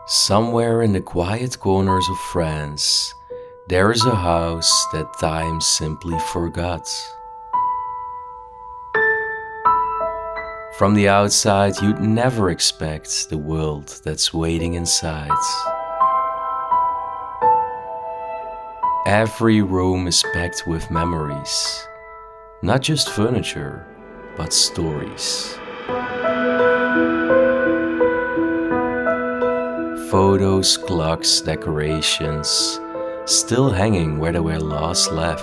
Somewhere in the quiet corners of France, there is a house that time simply forgot. From the outside, you'd never expect the world that's waiting inside. Every room is packed with memories, not just furniture, but stories. Photos, clocks, decorations, still hanging where they were last left.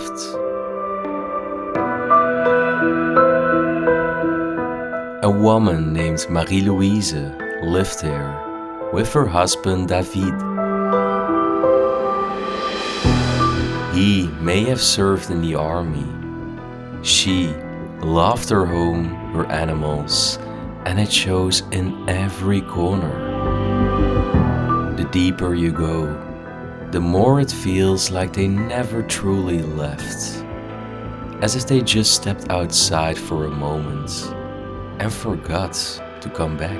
A woman named Marie-Louise lived here with her husband David. He may have served in the army. She loved her home, her animals, and it shows in every corner. The deeper you go, the more it feels like they never truly left, as if they just stepped outside for a moment and forgot to come back.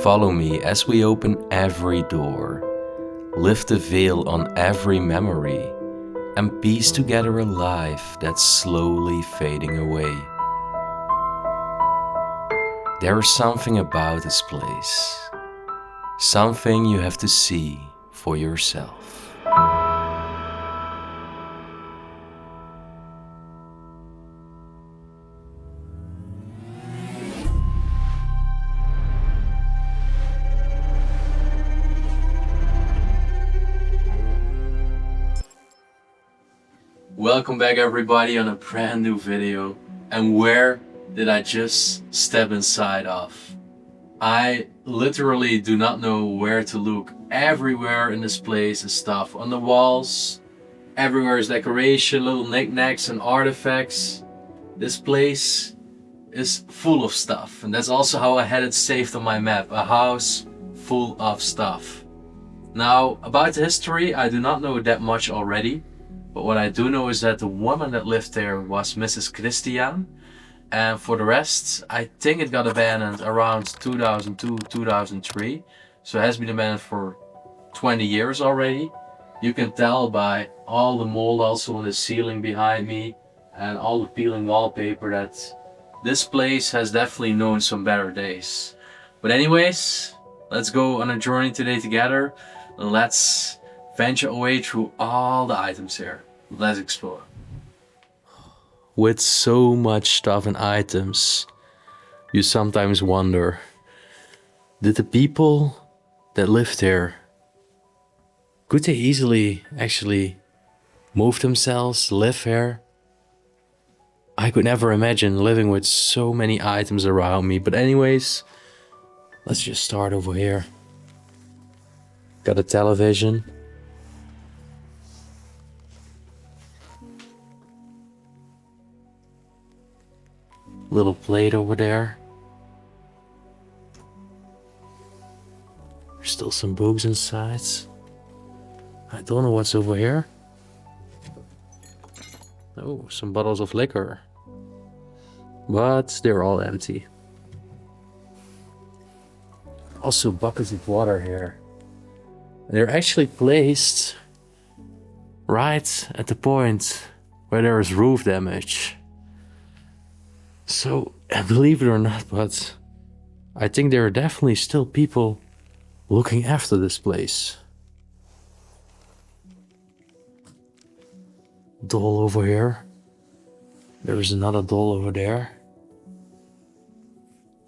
Follow me as we open every door, lift the veil on every memory, and piece together a life that's slowly fading away. There is something about this place, something you have to see for yourself. Welcome back everybody on a brand new video. And where did I just step inside of? I literally do not know where to look. Everywhere in this place is stuff on the walls. Everywhere is decoration, little knickknacks and artifacts. This place is full of stuff, and that's also how I had it saved on my map. A house full of stuff. Now, about the history, I do not know that much already, but what I do know is that the woman that lived there was Mrs. Christiane. And for the rest, I think it got abandoned around 2002, 2003. So it has been abandoned for 20 years already. You can tell by all the mold also on the ceiling behind me and all the peeling wallpaper that this place has definitely known some better days. But anyways, let's go on a journey today together. And let's venture away through all the items here. Let's explore. With so much stuff and items, you sometimes wonder, did the people that lived here, could they easily actually move themselves, live here? I could never imagine living with so many items around me. But anyways, let's just start over here. Got a television. Little plate over there. There's still some books inside. I don't know what's over here. Oh, some bottles of liquor. But they're all empty. Also buckets of water here. They're actually placed right at the point where there is roof damage. So, believe it or not, but I think there are definitely still people looking after this place. Doll over here. There is another doll over there.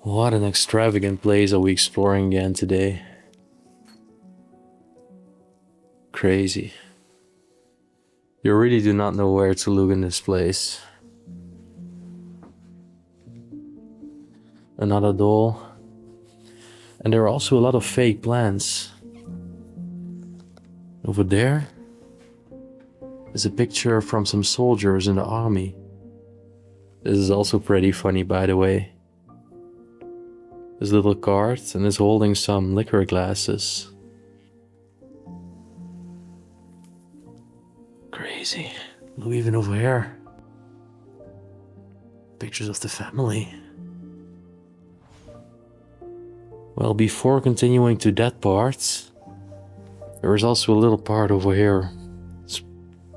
What an extravagant place are we exploring again today. Crazy. You really do not know where to look in this place. Another doll. And there are also a lot of fake plants. Over there is a picture from some soldiers in the army. This is also pretty funny, by the way. This little card and is holding some liquor glasses. Crazy. Look, even over here. Pictures of the family. Well, before continuing to that part, there is also a little part over here. It's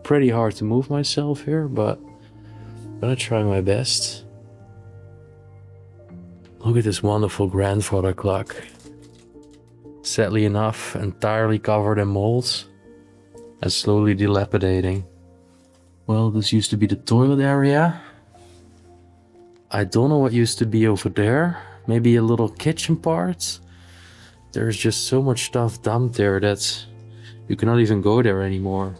pretty hard to move myself here, but I'm gonna try my best. Look at this wonderful grandfather clock. Sadly enough, entirely covered in mold and slowly dilapidating. Well, this used to be the toilet area. I don't know what used to be over there. Maybe a little kitchen part. There's just so much stuff dumped there that you cannot even go there anymore.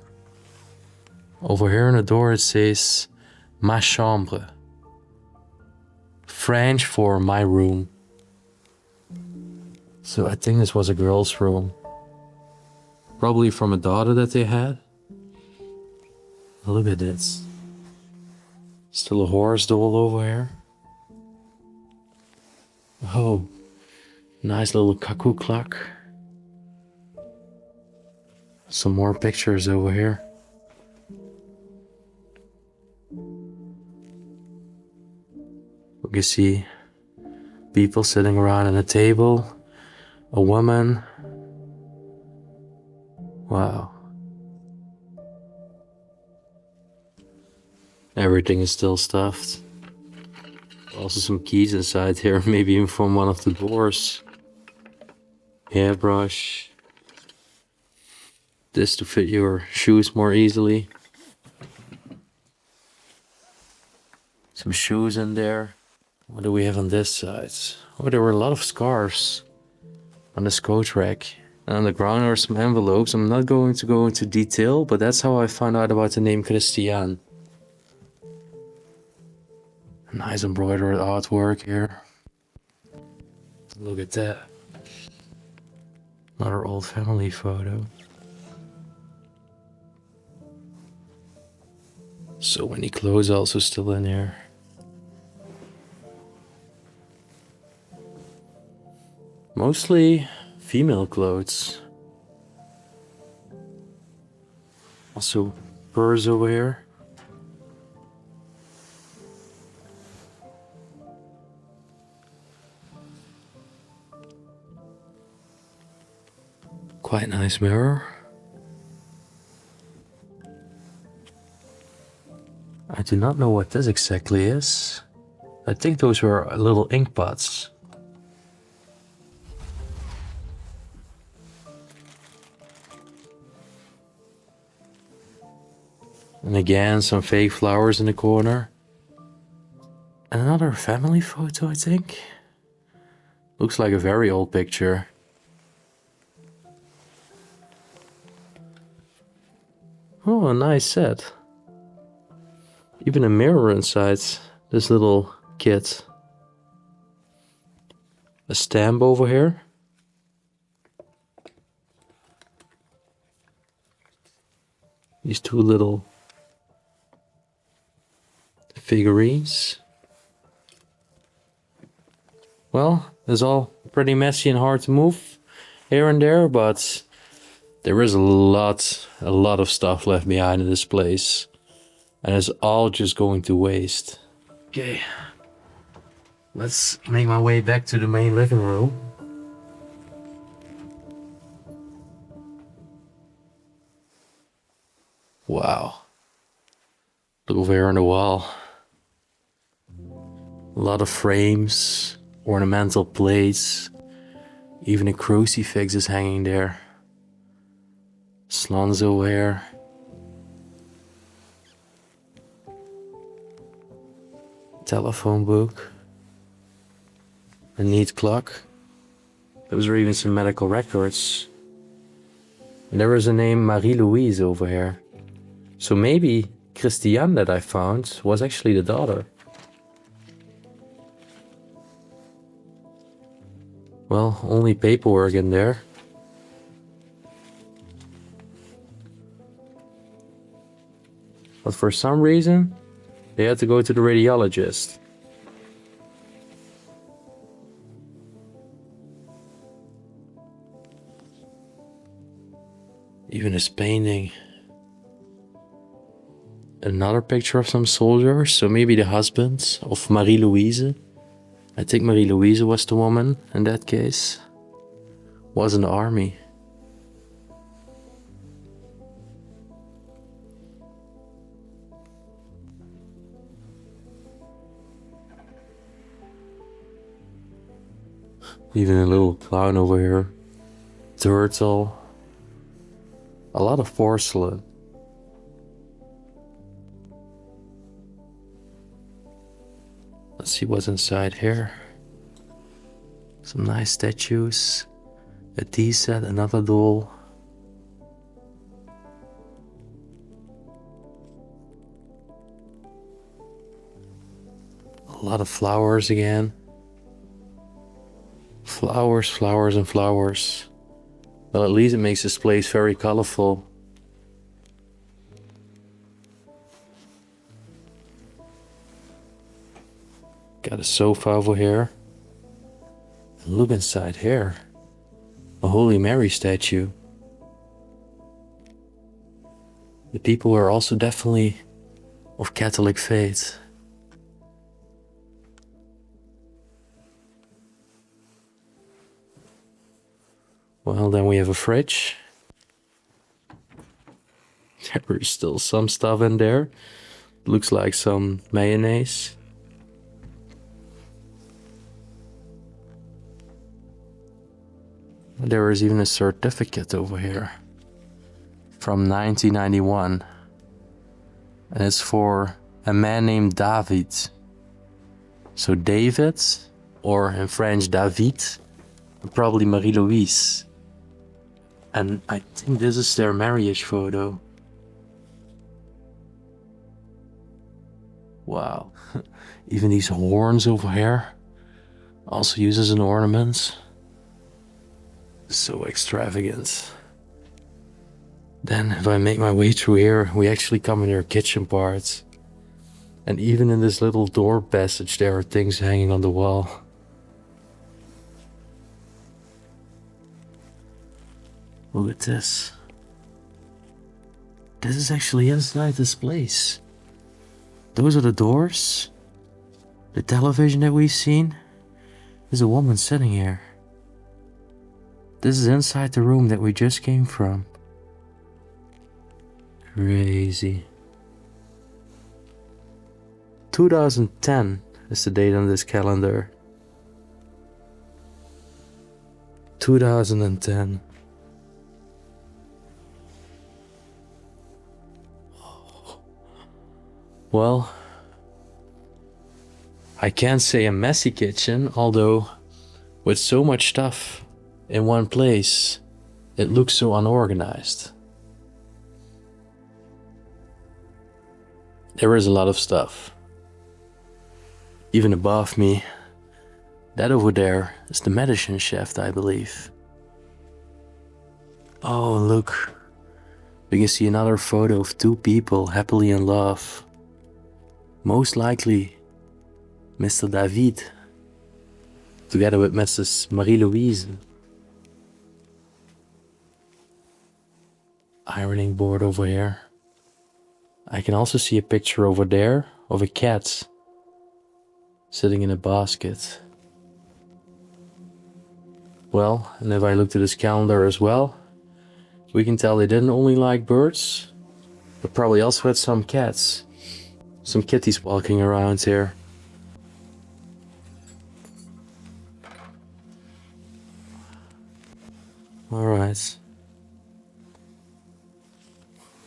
Over here on the door it says ma chambre. French for my room. So I think this was a girl's room. Probably from a daughter that they had. Look at this. Still a horse doll over here. Oh, nice little cuckoo clock. Some more pictures over here. You can see people sitting around at a table. A woman. Wow. Everything is still stuffed. Also some keys inside here, maybe even from one of the doors. Hairbrush. This to fit your shoes more easily. Some shoes in there. What do we have on this side? Oh, there were a lot of scarves on this coat rack. And on the ground are some envelopes. I'm not going to go into detail, but that's how I found out about the name Christiane. Nice embroidered artwork here. Look at that. Another old family photo. So many clothes also still in here. Mostly female clothes. Also purse over here. Quite nice mirror. I do not know what this exactly is. I think those were little ink pots. And again, some fake flowers in the corner. And another family photo, I think. Looks like a very old picture. Oh, a nice set. Even a mirror inside this little kit. A stamp over here. These two little figurines. Well, it's all pretty messy and hard to move here and there, but there is a lot of stuff left behind in this place. And it's all just going to waste. Okay. Let's make my way back to the main living room. Wow. Look over here on the wall. A lot of frames, ornamental plates. Even a crucifix is hanging there. Slans over here. Telephone book. A neat clock. Those are even some medical records. And there was a name Marie-Louise over here. So maybe Christiane that I found was actually the daughter. Well, only paperwork in there. But for some reason, they had to go to the radiologist. Even this painting. Another picture of some soldiers, so maybe the husband of Marie-Louise. I think Marie-Louise was the woman in that case. was in the army. Even a little clown over here. Turtle. A lot of porcelain. Let's see what's inside here. Some nice statues. A tea set, another doll. A lot of flowers again. Flowers, flowers, and flowers. Well, at least it makes this place very colorful. Got a sofa over here. And look inside here. A Holy Mary statue. The people are also definitely of Catholic faith. Well, then we have a fridge. There is still some stuff in there. Looks like some mayonnaise. There is even a certificate over here from 1991. And it's for a man named David. So David, or in French David, and probably Marie-Louise. And I think this is their marriage photo. Wow. Even these horns over here, also used as an ornament. So extravagant. Then if I make my way through here, we actually come in their kitchen part. And even in this little door passage, there are things hanging on the wall. Look at this. This is actually inside this place. Those are the doors. The television that we've seen. There's a woman sitting here. This is inside the room that we just came from. Crazy. 2010 is the date on this calendar. 2010. Well, I can't say a messy kitchen, although with so much stuff in one place, it looks so unorganized. There is a lot of stuff. Even above me, that over there is the medicine chef, I believe. Oh, look. We can see another photo of two people happily in love. Most likely, Mr. David, together with Mrs. Marie-Louise. Ironing board over here. I can also see a picture over there of a cat sitting in a basket. Well, and if I look to this calendar as well, we can tell they didn't only like birds, but probably also had some cats. Some kitties walking around here. Alright.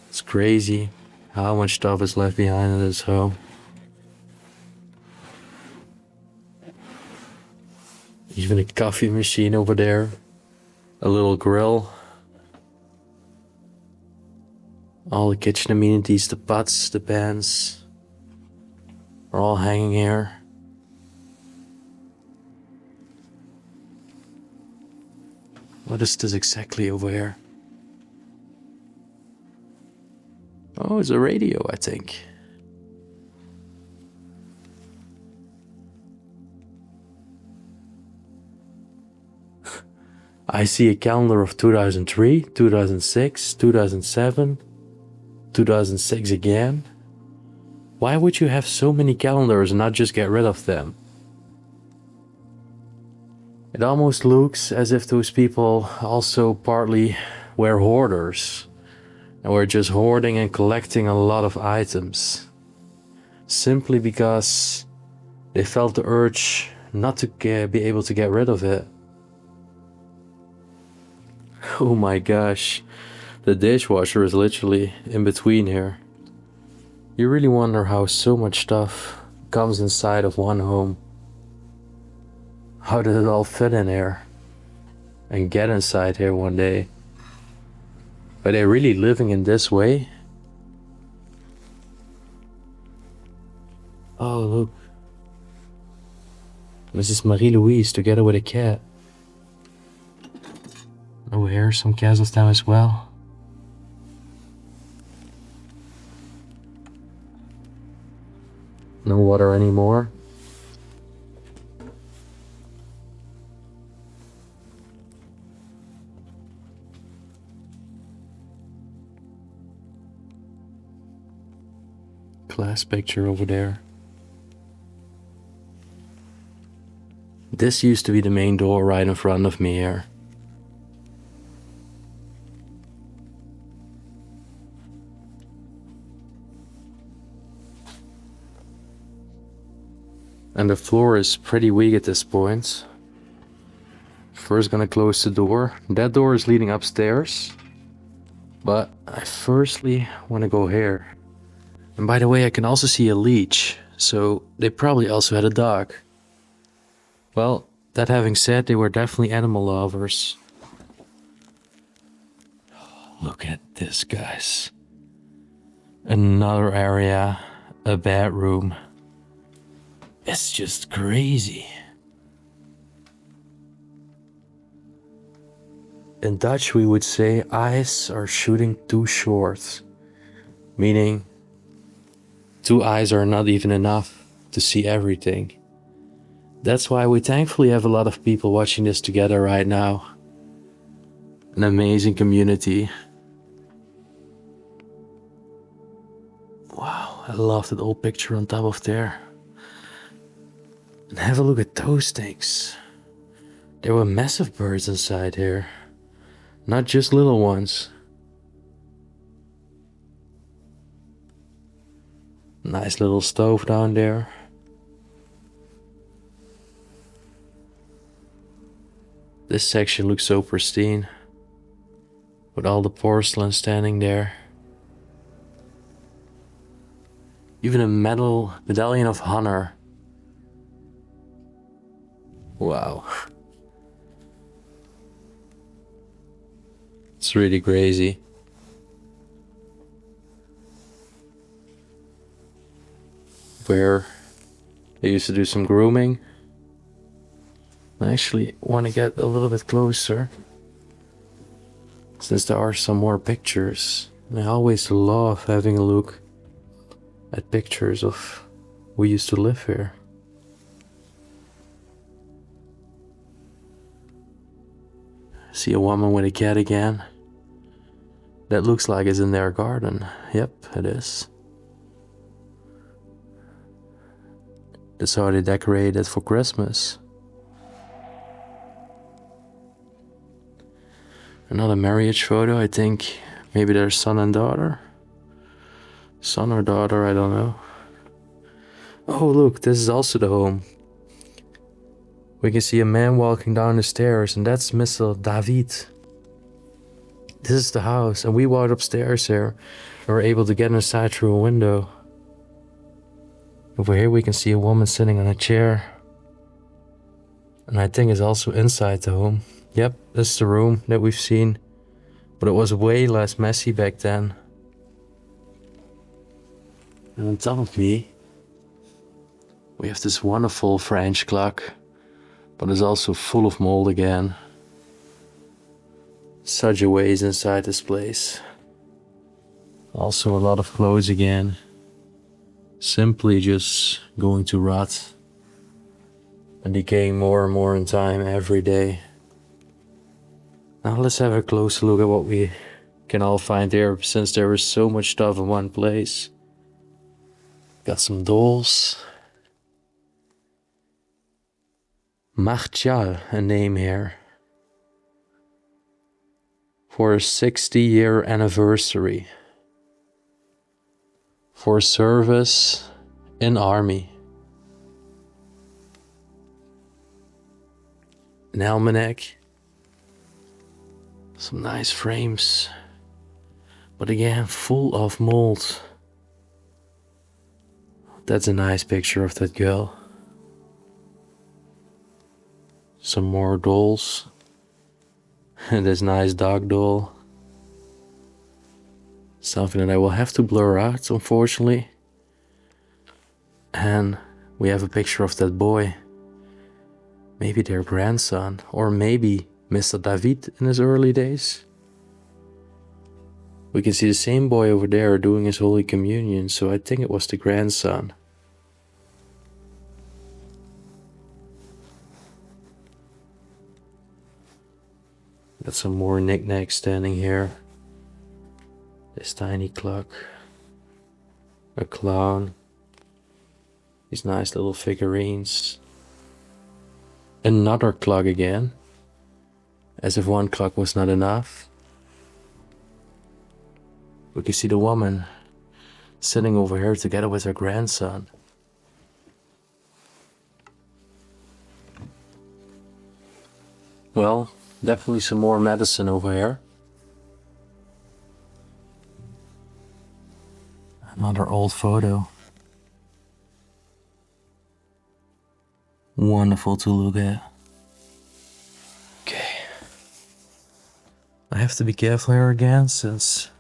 It's crazy how much stuff is left behind in this home. Even a coffee machine over there. A little grill. All the kitchen amenities, the pots, the pans, are all hanging here. What is this exactly over here? Oh, it's a radio, I think. I see a calendar of 2003, 2006, 2007, 2006 again. Why would you have so many calendars and not just get rid of them? It almost looks as if those people also partly were hoarders and were just hoarding and collecting a lot of items, simply because they felt the urge not to be able to get rid of it. Oh my gosh, the dishwasher is literally in between here. You really wonder how so much stuff comes inside of one home. How did it all fit in here and get inside here one day? Are they really living in this way? Oh, look. Mrs. Marie-Louise together with a cat. Oh, here's some cats of them as well. No water anymore. Class picture over there. This used to be the main door right in front of me here. And the floor is pretty weak at this point. First gonna close the door. That door is leading upstairs. But I firstly wanna go here. And by the way, I can also see a leech, so they probably also had a dog. Well, that having said, they were definitely animal lovers. Look at this, guys. Another area, a bedroom. It's just crazy. In Dutch, we would say eyes are shooting too short, meaning 2 eyes are not even enough to see everything. That's why we thankfully have a lot of people watching this together right now. An amazing community. Wow, I love that old picture on top of there. And have a look at those things. There were massive birds inside here, not just little ones. Nice little stove down there. This section looks so pristine, with all the porcelain standing there. Even a metal medallion of honor. Wow. It's really crazy. Where they used to do some grooming. I actually want to get a little bit closer, since there are some more pictures. And I always love having a look at pictures of who used to live here. See a woman with a cat again. That looks like it's in their garden. Yep, it is. That's how they decorate it for Christmas. Another marriage photo, I think maybe their son and daughter. Son or daughter, I don't know. Oh look, this is also the home. We can see a man walking down the stairs, and that's Mr. David. This is the house, and we walked upstairs here and were able to get inside through a window. Over here we can see a woman sitting on a chair. And I think it's also inside the home. Yep, this is the room that we've seen. But it was way less messy back then. And on top of me, we have this wonderful French clock. But it's also full of mold again. Such a waste inside this place. Also a lot of clothes again. Simply just going to rot and decaying more and more in time every day. Now let's have a closer look at what we can all find here, since there is so much stuff in one place. Got some dolls. 𝗦𝘁cie, a name here, for a 60-year anniversary for service in army. An almanac, some nice frames, but again full of mold. That's a nice picture of that girl. Some more dolls. And this nice dog doll. Something that I will have to blur out, unfortunately. And we have a picture of that boy. Maybe their grandson, or maybe Mr. David in his early days. We can see the same boy over there doing his Holy Communion, so I think it was the grandson. Got some more knickknacks standing here. This tiny clock. A clown. These nice little figurines. Another clock again. As if one clock was not enough. We can see the woman sitting over here together with her grandson. Well, definitely some more medicine over here. Another old photo. Wonderful to look at. Okay. I have to be careful here again since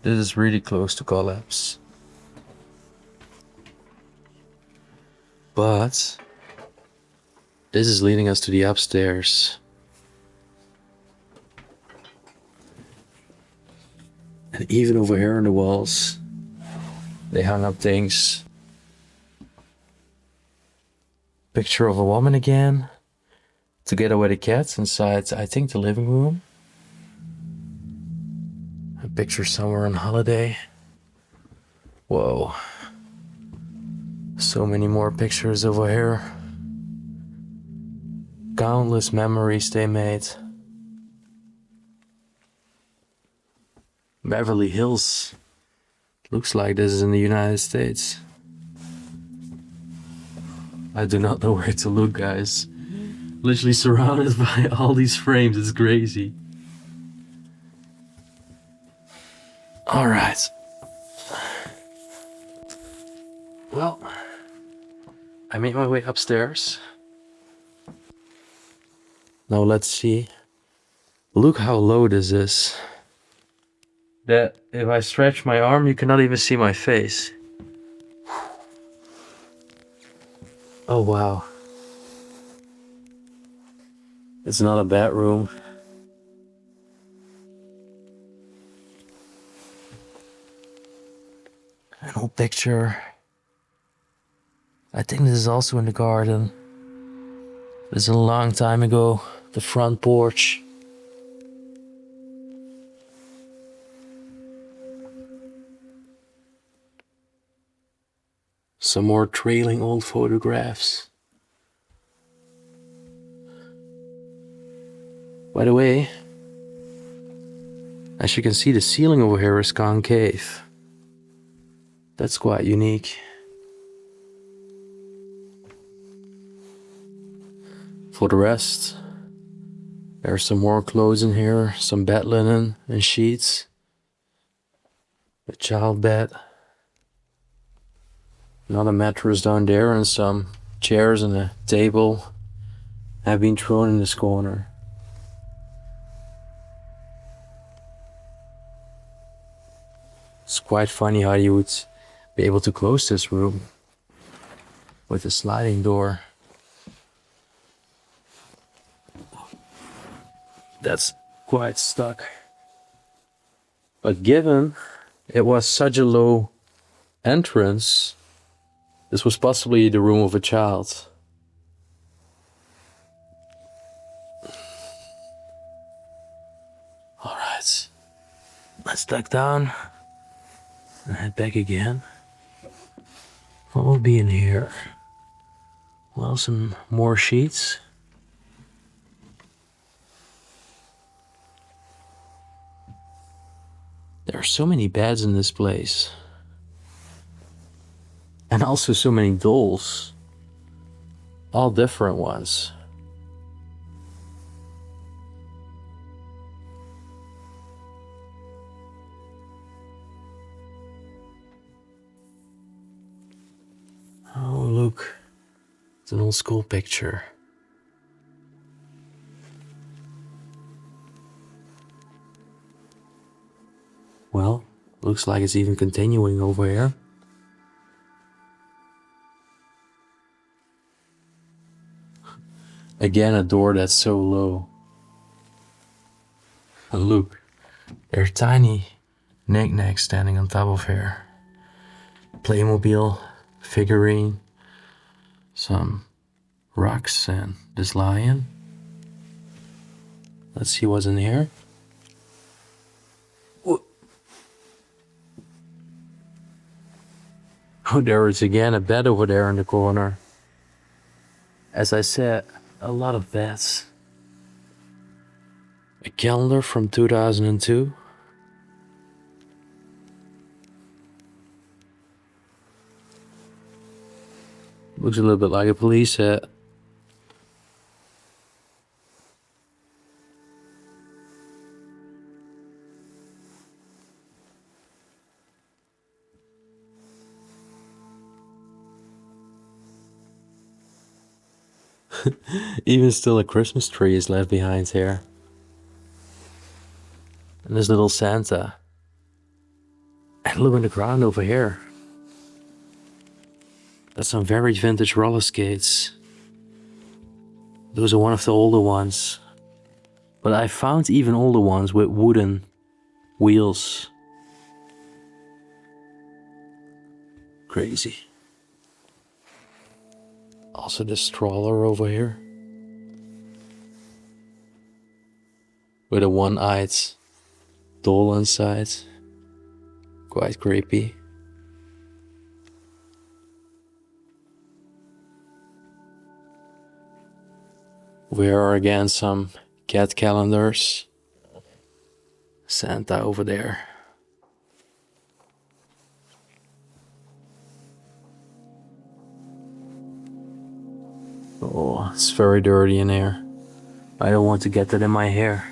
this is really close to collapse. But this is leading us to the upstairs. And even over here on the walls, they hung up things. Picture of a woman again, together with a cat inside, I think, the living room. A picture somewhere on holiday. Whoa. So many more pictures over here. Countless memories they made. Beverly Hills. Looks like this is in the United States. I do not know where to look, guys. Literally surrounded by all these frames, it's crazy. Alright. Well, I made my way upstairs. Now let's see. Look how low this is. That if I stretch my arm, you cannot even see my face. Oh wow. It's not a bad room. An old picture. I think this is also in the garden. This is a long time ago. The front porch. Some more trailing old photographs. By the way, as you can see, the ceiling over here is concave. That's quite unique. For the rest, there's some more clothes in here, some bed linen and sheets. A child bed. Another mattress down there, and some chairs and a table have been thrown in this corner. It's quite funny how you would be able to close this room with a sliding door. That's quite stuck. But given it was such a low entrance, this was possibly the room of a child. Alright, let's duck down and head back again. What will be in here? Well, some more sheets, There are so many beds in this place. And also so many dolls. All different ones. Oh, look. It's an old school picture. Well, looks like it's even continuing over here. Again, a door that's so low. And look, there are tiny knickknacks standing on top of here. Playmobil, figurine, some rocks, and this lion. Let's see what's in here. Oh, there is again a bed over there in the corner. As I said, a lot of beds. A calendar from 2002. Looks a little bit like a police hat. Even still a Christmas tree is left behind here. And this little Santa. And look on the ground over here. That's some very vintage roller skates. Those are one of the older ones. But I found even older ones with wooden wheels. Crazy. Also this stroller over here. With a one-eyed doll inside. Quite creepy. There are again some cat calendars. Santa over there. Oh, it's very dirty in here. I don't want to get that in my hair.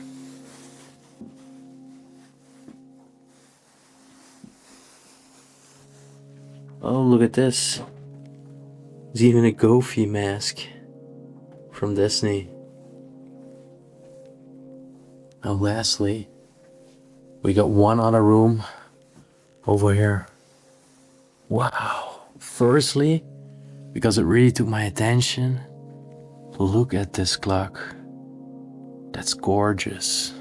Oh, look at this. There's even a Goofy mask from Disney. Now lastly, we got one other room over here. Wow. Firstly, because it really took my attention, look at this clock. That's gorgeous.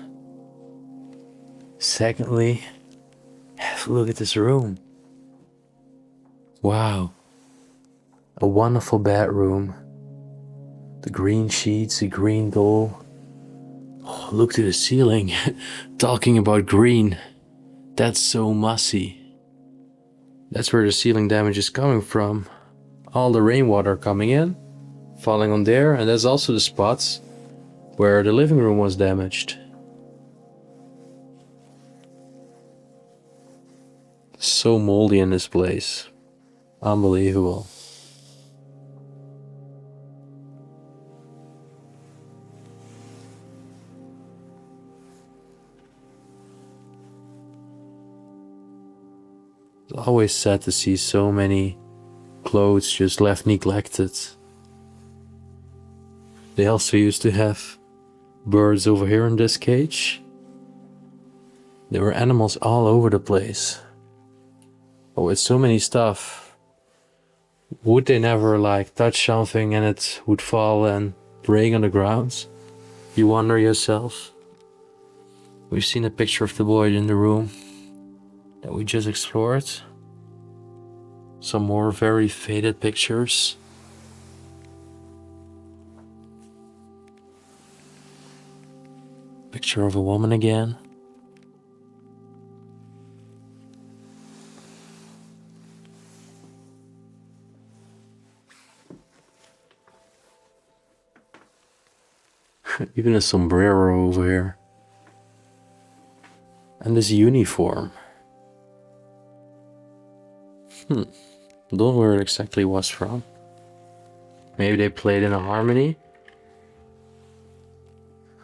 Secondly, look at this room. Wow. A wonderful bedroom. The green sheets, the green doll. Oh, look to the ceiling. Talking about green. That's so mossy. That's where the ceiling damage is coming from. All the rainwater coming in, falling on there, and that's also the spots where the living room was damaged. So moldy in this place. Unbelievable. It's always sad to see so many clothes just left neglected. They also used to have birds over here in this cage. There were animals all over the place. Oh, with so many stuff. Would they never like touch something and it would fall and break on the ground? You wonder yourself. We've seen a picture of the boy in the room that we just explored. Some more very faded pictures. Picture of a woman again. Even a sombrero over here. And this uniform. Don't know where it exactly was from. Maybe they played in a harmony.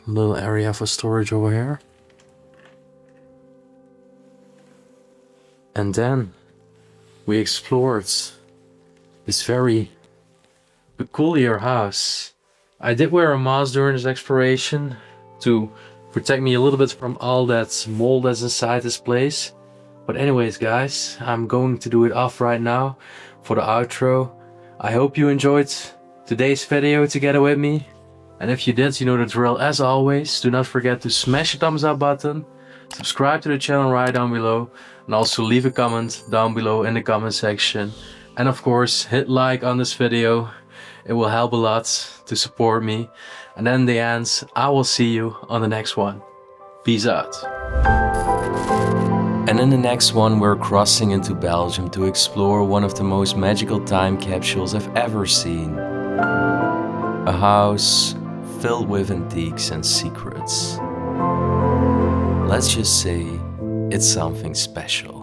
A little area for storage over here. And then we explored this very peculiar house. I did wear a mask during this exploration to protect me a little bit from all that mold that's inside this place. But anyways guys, I'm going to do it off right now for the outro. I hope you enjoyed today's video together with me. And if you did, you know the drill. As always, do not forget to smash the thumbs up button, subscribe to the channel right down below, and also leave a comment down below in the comment section. And of course, hit like on this video. It will help a lot to support me. And then in the end, I will see you on the next one. Peace out. And in the next one, we're crossing into Belgium to explore one of the most magical time capsules I've ever seen. A house filled with antiques and secrets. Let's just say it's something special.